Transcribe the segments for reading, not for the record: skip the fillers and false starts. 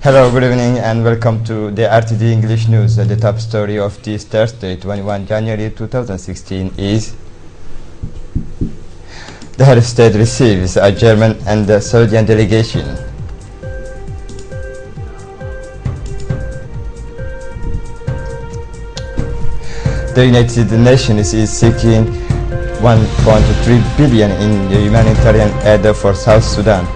Hello, good evening, and welcome to the RTD English News. The top story of this Thursday, 21 January 2016 is the head of state receives a German and a Saudian delegation. The United Nations is seeking 1.3 billion in humanitarian aid for South Sudan.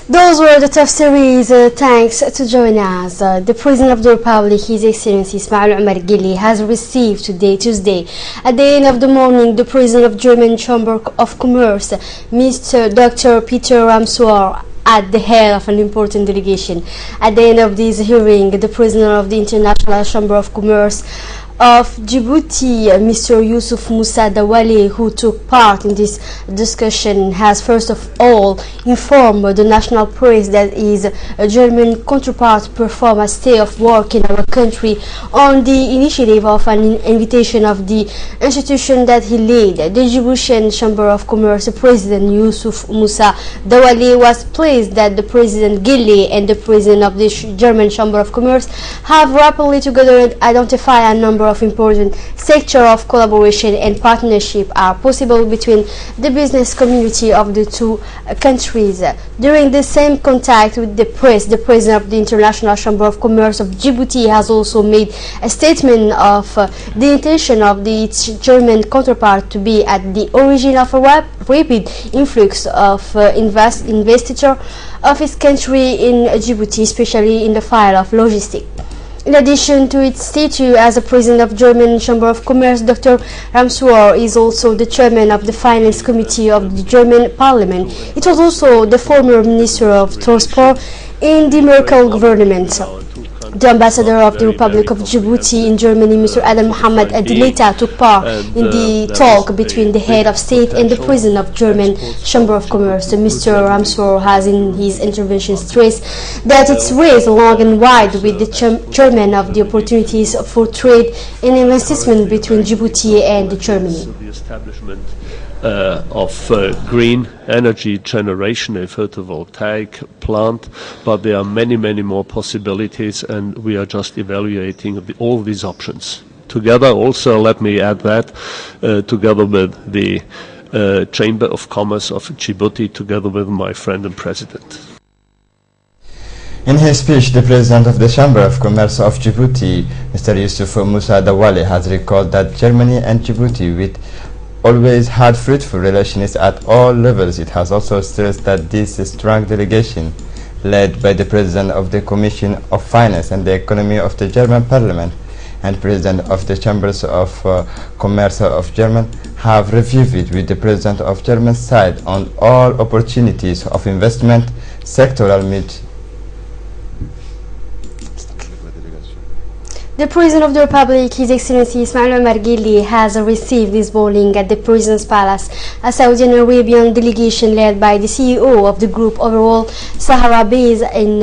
Those were the top stories. Thanks to join us. The President of the Republic, His Excellency Ismail Omar Guelleh, has received today, Tuesday, at the end of the morning, the President of German Chamber of Commerce, Mr. Dr. Peter Ramsauer, at the head of an important delegation. At the end of this hearing, the President of the International Chamber of Commerce of Djibouti, Mr. Yusuf Moussa Dawale, who took part in this discussion, has first of all informed the national press that his German counterpart performed a stay of work in our country on the initiative of an invitation of the institution that he led. The Djiboutian Chamber of Commerce President Yusuf Moussa Dawale was pleased that the President Guelleh and the President of the German Chamber of Commerce have rapidly together identified a number of important sectors of collaboration and partnership are possible between the business community of the two countries. During the same contact with the press, the President of the International Chamber of Commerce of Djibouti has also made a statement of the intention of its German counterpart to be at the origin of a rapid influx of investiture of its country in Djibouti, especially in the field of logistics. In addition to its statue as the President of German Chamber of Commerce, Dr. Ramsauer is also the Chairman of the Finance Committee of the German Parliament. It was also the former Minister of Transport in the Merkel government. The Ambassador of the Republic of Djibouti in Germany, Mr. Adam Mohamed Adileta, took part in the talk between the head of state and the President of German Chamber of Commerce. Mr. Ramsauer has in his intervention stressed that it's raised long and wide with the chairman of the opportunities for trade and investment between Djibouti and Germany. Of green energy generation, a photovoltaic plant, but there are many more possibilities, and we are just evaluating all these options. Together also, let me add that, together with the Chamber of Commerce of Djibouti, together with my friend and President. In his speech, the President of the Chamber of Commerce of Djibouti, Mr. Yusuf Moussa Dawale, has recalled that Germany and Djibouti with always had fruitful relations at all levels. It has also stressed that this strong delegation, led by the President of the Commission of Finance and the Economy of the German Parliament and President of the Chambers of Commerce of Germany, have reviewed with the President of German side on all opportunities of investment, sectoral meet. The President of the Republic, His Excellency Ismail Omar Guelleh, has received this morning at the President's Palace a Saudi Arabian delegation led by the CEO of the group Overall Sahara Base in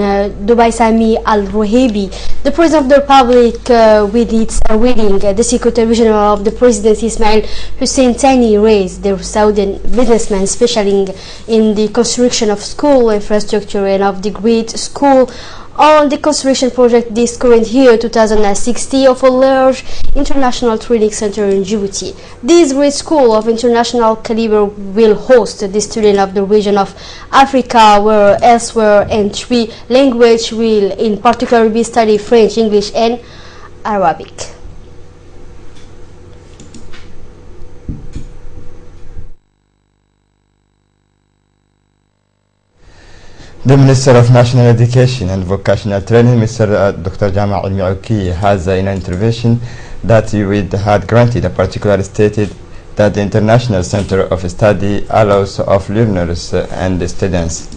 Dubai, Sami Al-Rohaibi. The President of the Republic, with its wedding, the Secretary General of the Presidency, Ismail Hussein Tani, raised the Saudi businessmen, especially in the construction of school infrastructure and of the Great School on the construction project this current year 2016 of a large international training center in Djibouti. This great school of international caliber will host the students of the region of Africa, where elsewhere in three languages will in particular be studied French, English and Arabic. The Minister of National Education and Vocational Training, Mr. Dr. Jama Al-Mi'ouki, has in an intervention that he had granted a particular stated that the International Center of Study allows of learners and students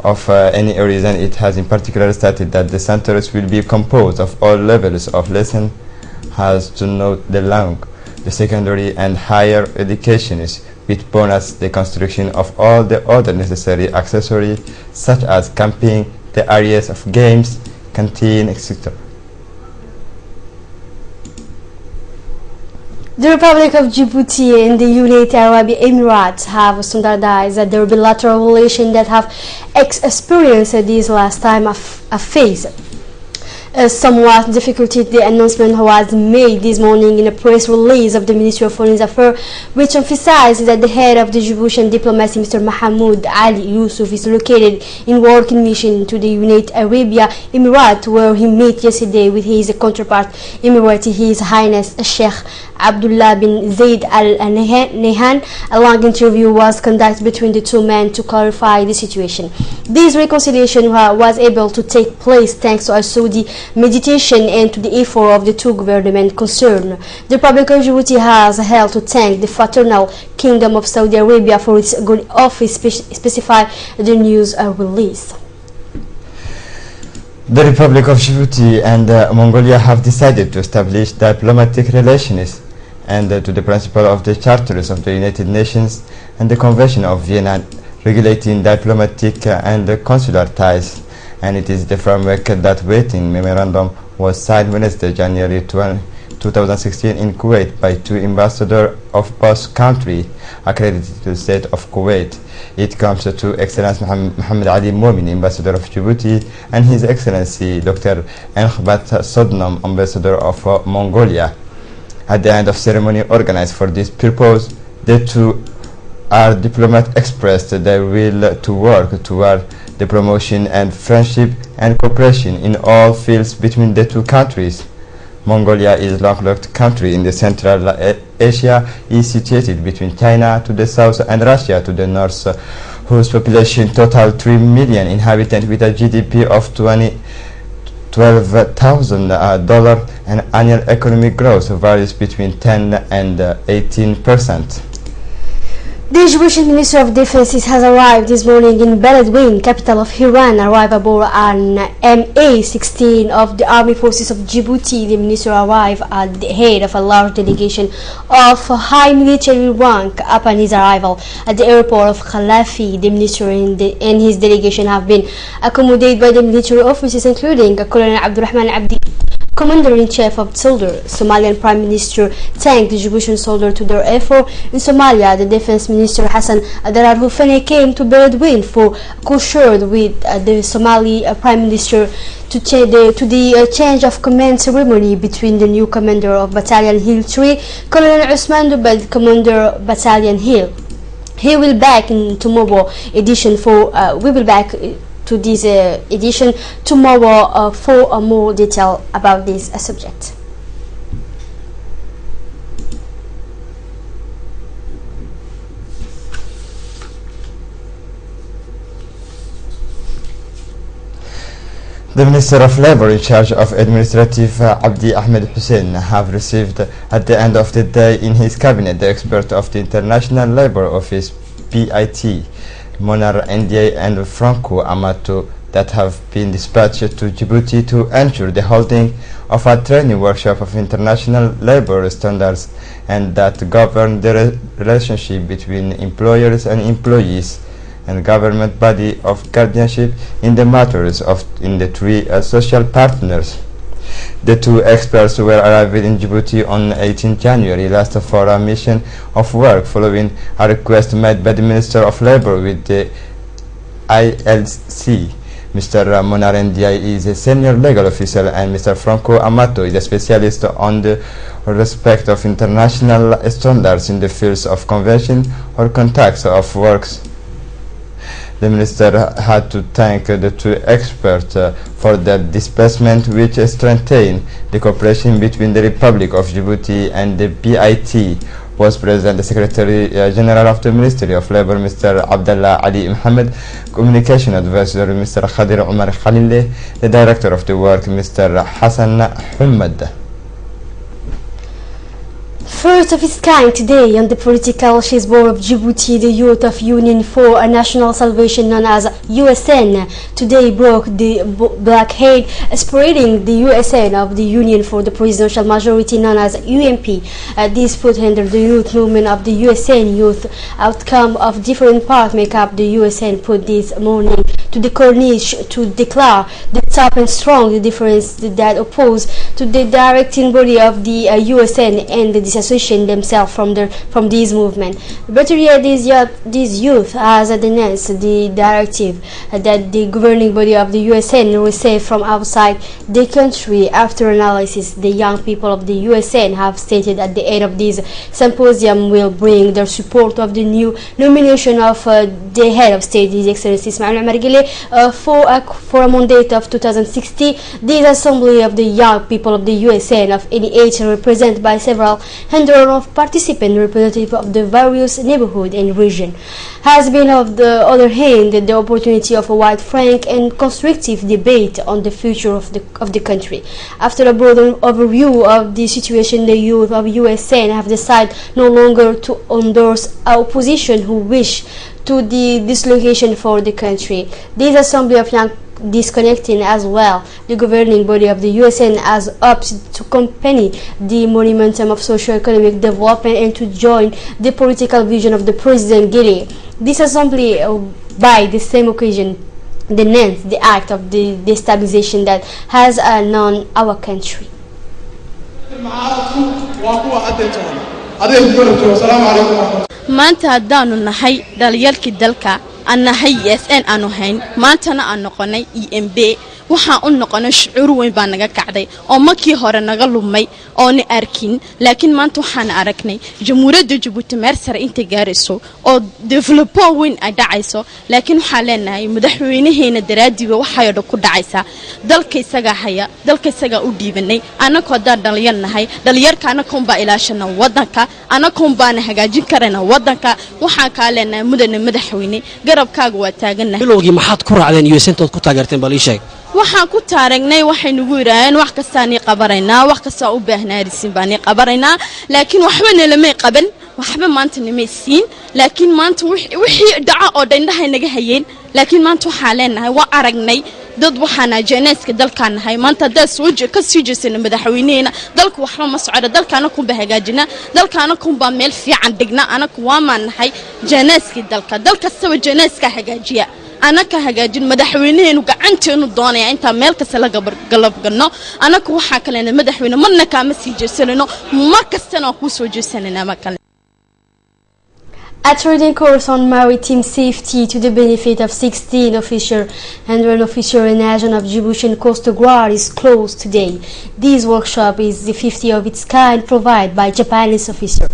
of any reason. It has in particular stated that the centers will be composed of all levels of lesson, has to note the long, the secondary and higher educations, with bonus the construction of all the other necessary accessories such as camping, the areas of games, canteen, etc. The Republic of Djibouti and the United Arab Emirates have standardized their bilateral relations that have experienced this last time a phase. Somewhat difficulty. The announcement was made this morning in a press release of the Ministry of Foreign Affairs, which emphasized that the head of the Djiboutian diplomacy, Mr. Mahmoud Ali Yusuf, is located in working mission to the United Arab Emirates, where he met yesterday with his counterpart, Emirati His Highness Sheikh Abdullah bin Zayed Al Nahyan. A long interview was conducted between the two men to clarify the situation. This reconciliation was able to take place thanks to a Saudi mediation and to the effort of the two governments concerned. The Republic of Djibouti has held to thank the Fraternal Kingdom of Saudi Arabia for its good office, specify the news release. The Republic of Djibouti and Mongolia have decided to establish diplomatic relations and to the principle of the charters of the United Nations and the Convention of Vienna regulating diplomatic and consular ties. And it is the framework that waiting memorandum was signed Wednesday, January 2016 in Kuwait by two ambassadors of both countries accredited to the state of Kuwait. It comes to Excellency Mohammed Ali Momin, Ambassador of Djibouti, and His Excellency Dr. Enkhbat Sodnom, Ambassador of Mongolia. At the end of ceremony organized for this purpose, the two diplomats expressed their will to work toward the promotion and friendship and cooperation in all fields between the two countries. Mongolia is a landlocked country in the Central Asia, is situated between China to the south and Russia to the north, whose population total 3 million inhabitants with a GDP of $12,000 and annual economic growth varies between 10 and 18%. The Djiboutian Minister of Defense has arrived this morning in Beledweyne, capital of Iran, arrived aboard an MA-16 of the Army Forces of Djibouti. The minister arrived at the head of a large delegation of high military rank. Upon his arrival at the airport of Khalafi, the minister and his delegation have been accommodated by the military officers, including Colonel Abdurrahman Abdi, Commander-in-Chief of Soldier. Somalian Prime Minister thanked the Djiboutian soldiers to their effort in Somalia. The Defense Minister Hassan Darar Hufane came to Beledweyne for co-shared with the Somali Prime Minister to the change of command ceremony between the new commander of Battalion Hill 3, Colonel Usman Dubad, Commander Battalion Hill. He will back in tomorrow edition for we will back to this edition tomorrow for more detail about this subject. The Minister of Labour in charge of administrative Abdi Ahmed Hussein have received at the end of the day in his cabinet the expert of the International Labour Office PIT, Monar Ndiaye and Franco Amato, that have been dispatched to Djibouti to ensure the holding of a training workshop of international labour standards and that govern the relationship between employers and employees and government body of guardianship in the matters of in the three social partners. The two experts were arrived in Djibouti on 18 January last for a mission of work following a request made by the Minister of Labour with the ILC. Mr. Monar Ndiaye is a senior legal official and Mr. Franco Amato is a specialist on the respect of international standards in the fields of convention or contracts of works. The minister had to thank the two experts for their disbursement, which strengthened the cooperation between the Republic of Djibouti and the PIT. Was present the Secretary General of the Ministry of Labour, Mr. Abdullah Ali Mohammed, Communication Advisor, Mr. Khadir Omar Khalileh, the Director of the Work, Mr. Hassan Humad. First of its kind today on the political chessboard of Djibouti, the Youth of Union for a National Salvation known as USN today broke the blockade spreading the USN of the Union for the Presidential Majority known as UMP. This put under the youth movement of the USN. Youth outcome of different parts make up the USN put this morning to the corniche to declare the tough and strong the difference that oppose to the directing body of the USN and the disassociation themselves from this movement. Better yet, this youth has denounced the directive that the governing body of the USN received from outside the country. After analysis, the young people of the USN have stated at the end of this symposium will bring their support of the new nomination of the head of state, His Excellency Ismail Omar Guelleh, for a mandate of 2060. This assembly of the young people of the USN of any age, represented by several hundred of participants representative of the various neighborhood and region, has been on the other hand the opportunity of a wide, frank and constructive debate on the future of the country. After a broad overview of the situation, the youth of USN have decided no longer to endorse opposition who wish to the dislocation for the country. This assembly of young disconnecting as well the governing body of the USN has opted to accompany the momentum of socio-economic development and to join the political vision of the President Guelleh. This assembly, by the same occasion, denounced the act of the destabilization that has known our country. maanta haddaanu nahay dhalinyarkii dalka aan nahay USN aanu hayn maantana aan noqonay EMB waxaan u noqonay shucuur weyn baa naga kacday oo markii hore naga lumay oo ni arkin laakiin maanta waxaan aragnay jamhuuriyadda Djibouti meer sare inta gaarayso oo developer weyn ay dhacayso laakiin waxaan leenahay madaxweynaheena daraadiba waxay ku dhacaysa dalka isaga haya dalka isaga u dhiibanay anako dhalinyar nahay dhalinyarkaana koonba ilaashana wadanka anakoon baan hagaajin karana wadanka waxaan ka leenahay mudane madaxweyne garabkaaga waa taaganahay bilowgii maxaad ku raacdeen USN tood ku taageerteen bal ii sheeg waxaan ku taaragnay waxay nagu yiraahdeen wax kasta aan qabareynaa wax kasta u baahnaariseen baan qabareynaa laakiin waxba lama qaban waxba maanta nimay siin laakiin maanta wixii dhaca oo dhandhahay naga hayeen laakiin maanta waxaan leenahay waa aragnay dad waxaana jeeneeska dalkaan nahay maanta daas wajh ka sii jeesana madaxweyneena dalku waxba ma socdo dalkaana ku bahagaajina dalkaana ku baa meel fiican dhigna anaku waa maan nahay jeeneeska dalka saba jeeneeska hagaajiya anaka hagaajin madaxweyneenu gacanteenu doonaya inta meel kasta laga galabgano anaku waxa kale madaxweyne marna kaama sii jeesanino markastana ku soo jeesanina ma kale. A training course on maritime safety to the benefit of 16 officers and one officer in Agent of Djibouti and Coast Guard is closed today. This workshop is the 50th of its kind provided by Japanese officers.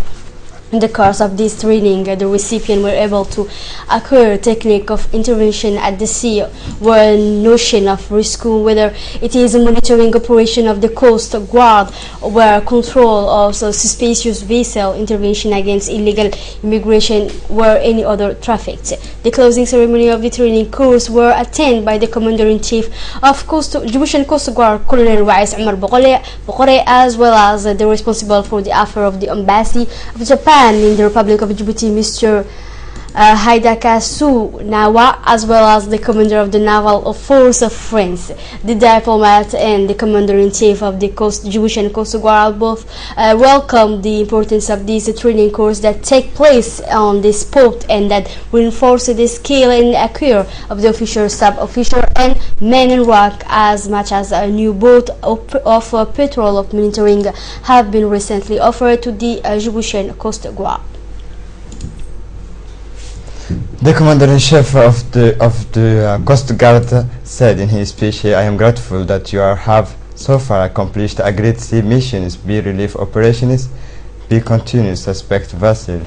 In the course of this training, the recipients were able to acquire technique of intervention at the sea, where notion of risk, whether it is a monitoring operation of the Coast Guard, where control of suspicious vessel, intervention against illegal immigration, or any other traffic. The closing ceremony of the training course were attended by the Commander-in-Chief of Djiboutian Coast Guard, Colonel Rais Omar Bokhore, as well as the responsible for the affair of the Embassy of Japan in the Republic of Djibouti, Mr. Haidakasu Nawa, as well as the commander of the Naval Force of France. The diplomat and the commander-in-chief of the Djiboutian Coast Guard both welcomed the importance of this training course that take place on the spot and that reinforce the skill and acquire of the officer, sub-officer and men in rank, as much as a new boat of patrol of monitoring have been recently offered to the Djiboutian Coast Guard. The Commander-in-Chief of the Coast Guard said in his speech, "I am grateful that you have so far accomplished a great sea missions, be relief operations, be continuous suspect vessel.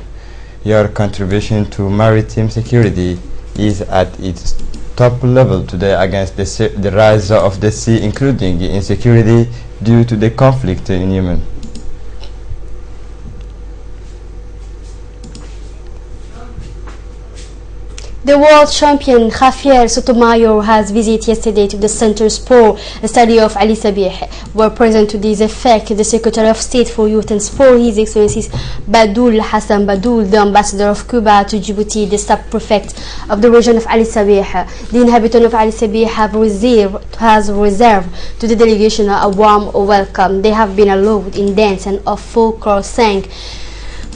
Your contribution to maritime security is at its top level today against the rise of the sea, including insecurity due to the conflict in Yemen." The world champion Javier Sotomayor has visited yesterday to the Center Sport study of Ali Sabih, where present to this effect the Secretary of State for Youth and Sport, His Excellency Badoul Hassan Badoul, the Ambassador of Cuba to Djibouti, the Sub-Prefect of the region of Ali Sabih. The inhabitants of Ali Sabih has reserved to the delegation a warm welcome. They have been allowed in dance and of folklore sang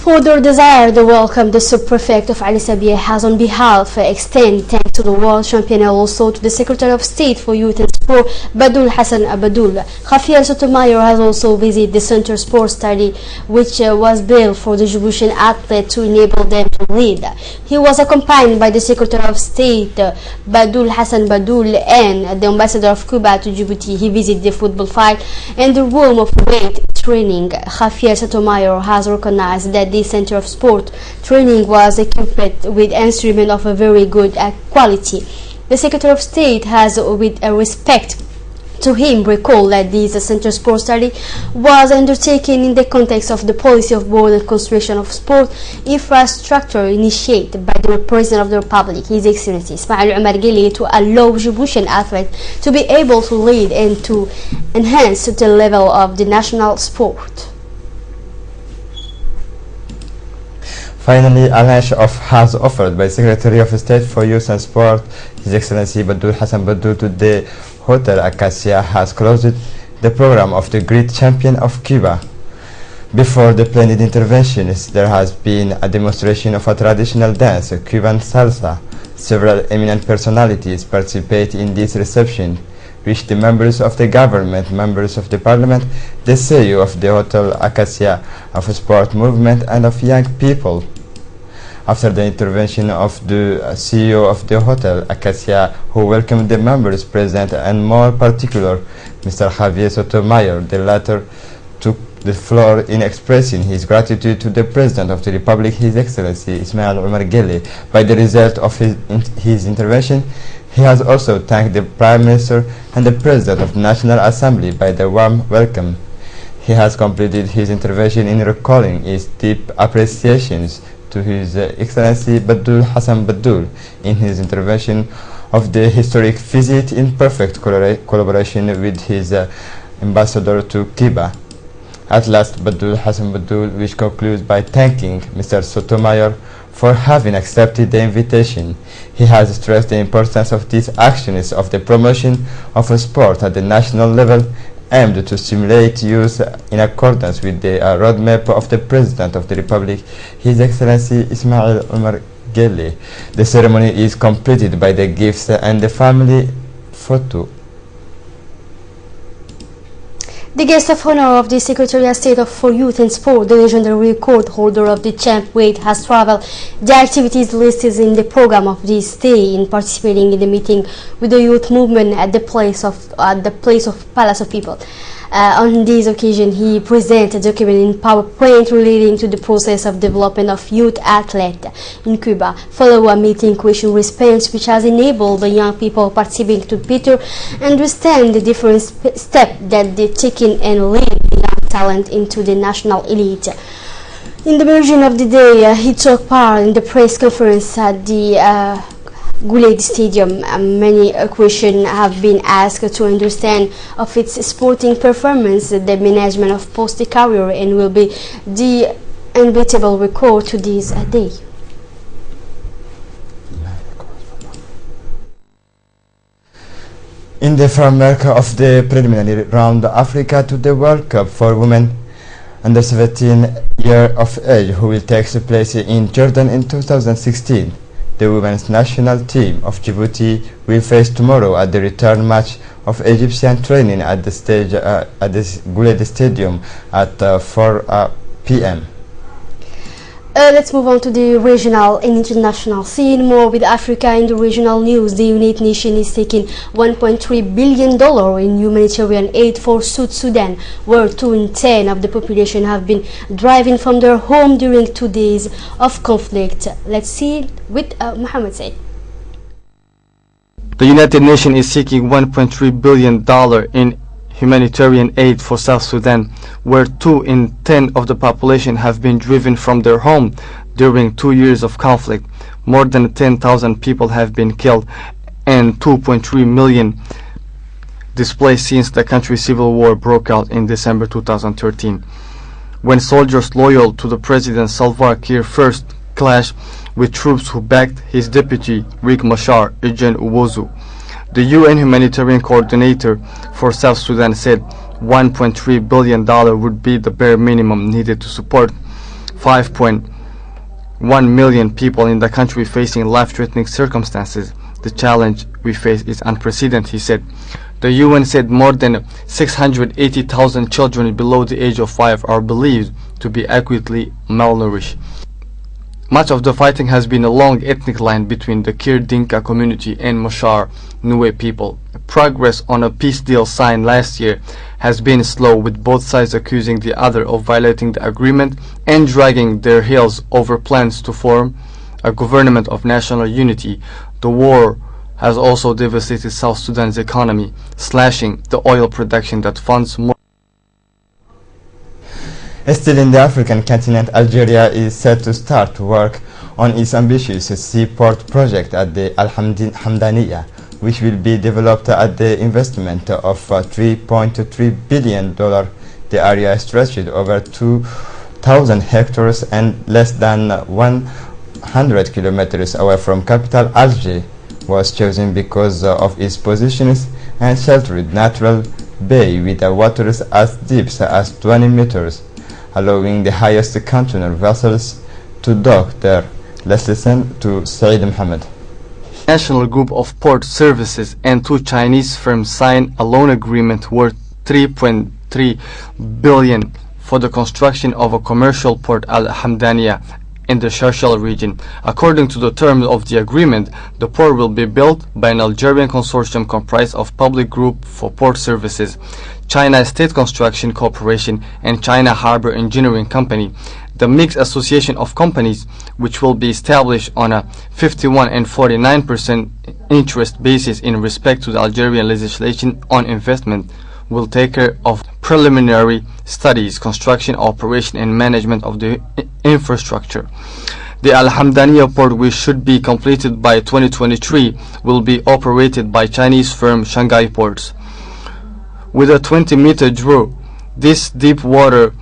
Further desire to welcome the sub-prefect of Ali Sabia has on behalf extend thanks to the world champion and also to the Secretary of State for Youth and Sport Badul Hassan Abadul. Javier Sotomayor has also visited the Center Sports Study which was built for the Djiboutian athlete to enable them to lead. He was accompanied by the Secretary of State Badul Hassan Badul and the Ambassador of Cuba to Djibouti. He visited the football field and the room of weight training. Javier Sotomayor has recognized that the Center of Sport Training was equipped with instruments of a very good quality. The Secretary of State has, with respect to him, recalled that this Center Sport Study was undertaken in the context of the policy of board and construction of sport infrastructure initiated by the President of the Republic, His Excellency Ismail Omar Guelleh, to allow Djiboutian athletes to be able to lead and to enhance the level of the national sport. Finally, a lunch has offered by Secretary of State for Youth and Sport, His Excellency Badul Hassan Badul, to the Hotel Acacia has closed the program of the great champion of Cuba. Before the planned interventions, there has been a demonstration of a traditional dance, Cuban salsa. Several eminent personalities participate in this reception, which the members of the government, members of the parliament, the CEO of the Hotel Acacia, of sport movement and of young people. After the intervention of the CEO of the Hotel Acacia, who welcomed the members present and more particular, Mr. Javier Sotomayor, the latter took the floor in expressing his gratitude to the President of the Republic, His Excellency Ismail Omar Guelleh, by the result of his intervention. He has also thanked the Prime Minister and the President of the National Assembly by the warm welcome. He has completed his intervention in recalling his deep appreciations to His Excellency Badul Hassan Badul in his intervention of the historic visit in perfect collaboration with his ambassador to Cuba. At last, Badul Hassan Badul, which concludes by thanking Mr. Sotomayor for having accepted the invitation. He has stressed the importance of these actions of the promotion of sport at the national level, aimed to stimulate youth in accordance with the roadmap of the President of the Republic, His Excellency Ismail Omar Guelleh. The ceremony is completed by the gifts and the family photo. The guest of honor of the Secretary of State for Youth and Sport, the legendary record holder of the champ weight, has traveled the activities listed in the program of this day in participating in the meeting with the youth movement at the place of Palace of People. On this occasion, he presented a document in PowerPoint relating to the process of development of youth athletes in Cuba, follow a meeting question response which has enabled the young people participating to better understand the different steps that they taken and lead the young talent into the national elite. In the version of the day, he took part in the press conference at the Guled Stadium. Many questions have been asked to understand of its sporting performance, the management of post-career, and will be the unbeatable record to this day. In the framework of the preliminary round Africa to the World Cup for women under 17 years of age, who will take place in Jordan in 2016. The women's national team of Djibouti will face tomorrow at the return match of Egyptian training at the stage at the Guled Stadium at 4 p.m. Let's move on to the regional and international scene. More with Africa in the regional news. The United Nations is taking $1.3 billion in humanitarian aid for South Sudan, where 2 in 10 of the population have been driven from their home during 2 days of conflict. Let's see with Mohammed Said. The United Nations is seeking $1.3 billion in humanitarian aid for South Sudan, where 2 in 10 of the population have been driven from their home during 2 years of conflict. More than 10,000 people have been killed and 2.3 million displaced since the country's civil war broke out in December 2013, when soldiers loyal to the President Salva Kiir first clashed with troops who backed his deputy Riek Machar, Eugene Uwozu. The UN humanitarian coordinator for South Sudan said $1.3 billion would be the bare minimum needed to support 5.1 million people in the country facing life-threatening circumstances. The challenge we face is unprecedented, he said. The UN said more than 680,000 children below the age of 5 are believed to be acutely malnourished. Much of the fighting has been along ethnic line between the Kir Dinka community and Mashar Nuer people. Progress on a peace deal signed last year has been slow, with both sides accusing the other of violating the agreement and dragging their heels over plans to form a government of national unity. The war has also devastated South Sudan's economy, slashing the oil production that funds more. Still in the African continent, Algeria is set to start work on its ambitious seaport project at the Al Hamdaniya, which will be developed at the investment of $3.3 billion. The area stretched over 2,000 hectares and less than 100 kilometers away from capital Alger, was chosen because of its positions and sheltered natural bay with the waters as deep as 20 meters, allowing the highest container vessels to dock there. Let's listen to Saeed Mohammed. National Group of Port Services and 2 Chinese firms signed a loan agreement worth $3.3 billion for the construction of a commercial port Al Hamdaniya in the Sharshal region. According to the terms of the agreement, the port will be built by an Algerian consortium comprised of Public Group for Port Services, China State Construction Corporation, and China Harbor Engineering Company. The mixed association of companies, which will be established on a 51 and 49% interest basis in respect to the Algerian legislation on investment, will take care of preliminary studies, construction, operation, and management of the infrastructure. The Al Hamdaniya port, which should be completed by 2023, will be operated by Chinese firm Shanghai Ports. With a 20-meter draw, this deep water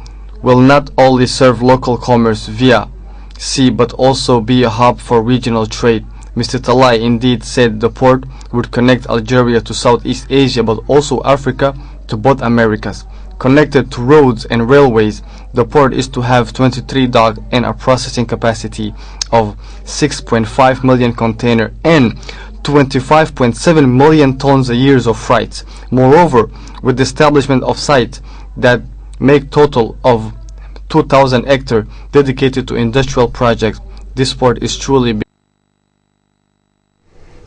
will not only serve local commerce via sea but also be a hub for regional trade. Mr. Talai indeed said the port would connect Algeria to Southeast Asia but also Africa to both Americas. Connected to roads and railways, the port is to have 23 docks and a processing capacity of 6.5 million containers and 25.7 million tons a year of freight. Moreover, with the establishment of sites that make total of 2,000 hectares dedicated to industrial projects, this port is truly big.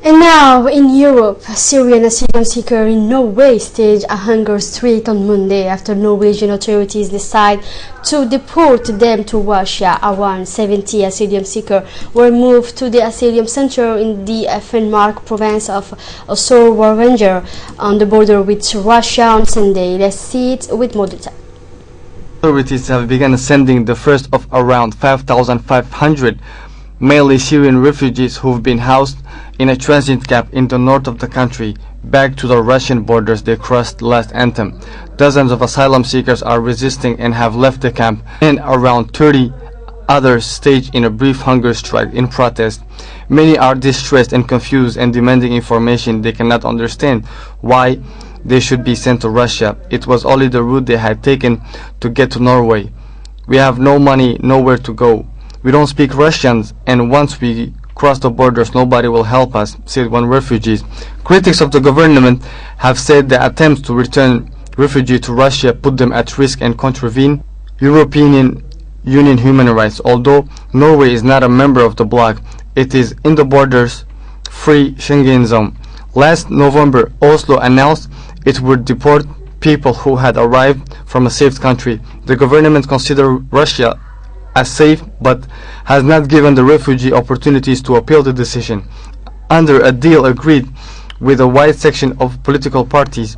And now in Europe, Syrian asylum seekers in Norway staged a hunger strike on Monday after Norwegian authorities decided to deport them to Russia. Around 70 asylum seekers were moved to the asylum center in the Finnmark province of Sør-Varanger on the border with Russia on Sunday. Let's see it with more detail. Authorities have begun sending the first of around 5,500 mainly Syrian refugees who've been housed in a transit camp in the north of the country back to the Russian borders they crossed last autumn. Dozens of asylum seekers are resisting and have left the camp, and around 30 others staged in a brief hunger strike in protest. Many are distressed and confused and demanding information. They cannot understand why they should be sent to Russia. It was only the route they had taken to get to Norway. We have no money, nowhere to go. We don't speak Russians, and once we cross the borders, nobody will help us, said one refugee. Critics of the government have said the attempts to return refugees to Russia put them at risk and contravene European Union human rights. Although Norway is not a member of the bloc, it is in the borders free Schengen zone. Last November, Oslo announced it would deport people who had arrived from a safe country. The government considers Russia as safe but has not given the refugee opportunities to appeal the decision. Under a deal agreed with a wide section of political parties,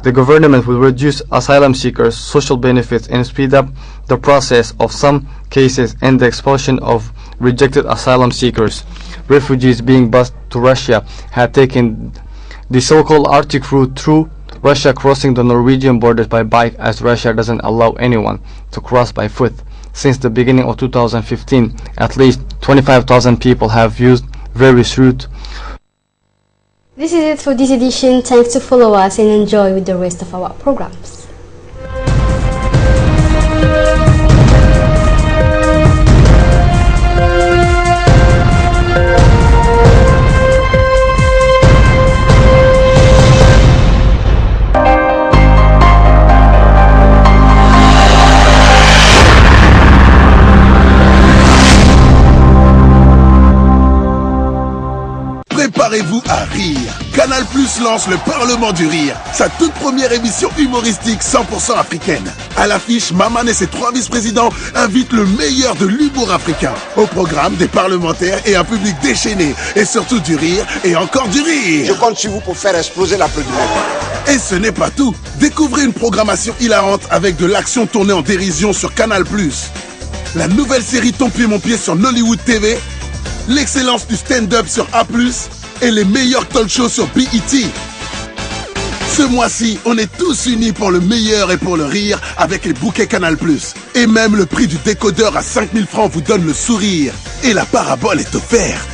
the government will reduce asylum seekers' social benefits and speed up the process of some cases and the expulsion of rejected asylum seekers. Refugees being bused to Russia had taken the so-called Arctic route through Russia, crossing the Norwegian borders by bike, as Russia doesn't allow anyone to cross by foot. Since the beginning of 2015, at least 25,000 people have used various routes. This is it for this edition. Thanks to follow us and enjoy with the rest of our programs. Préparez-vous à rire. Canal Plus lance le Parlement du Rire, sa toute première émission humoristique 100% africaine. À l'affiche, Maman et ses 3 vice-présidents invitent le meilleur de l'humour africain. Au programme, des parlementaires et un public déchaîné. Et surtout du rire et encore du rire. Je compte sur vous pour faire exploser l'applaudissement. Et ce n'est pas tout. Découvrez une programmation hilarante avec de l'action tournée en dérision sur Canal+. La nouvelle série Ton pied mon pied sur Nollywood TV, l'excellence du stand-up sur A+, et les meilleurs talk shows sur BET. Ce mois-ci, on est tous unis pour le meilleur et pour le rire avec les bouquets Canal+. Et même le prix du décodeur à 5 000 francs vous donne le sourire. Et la parabole est offerte.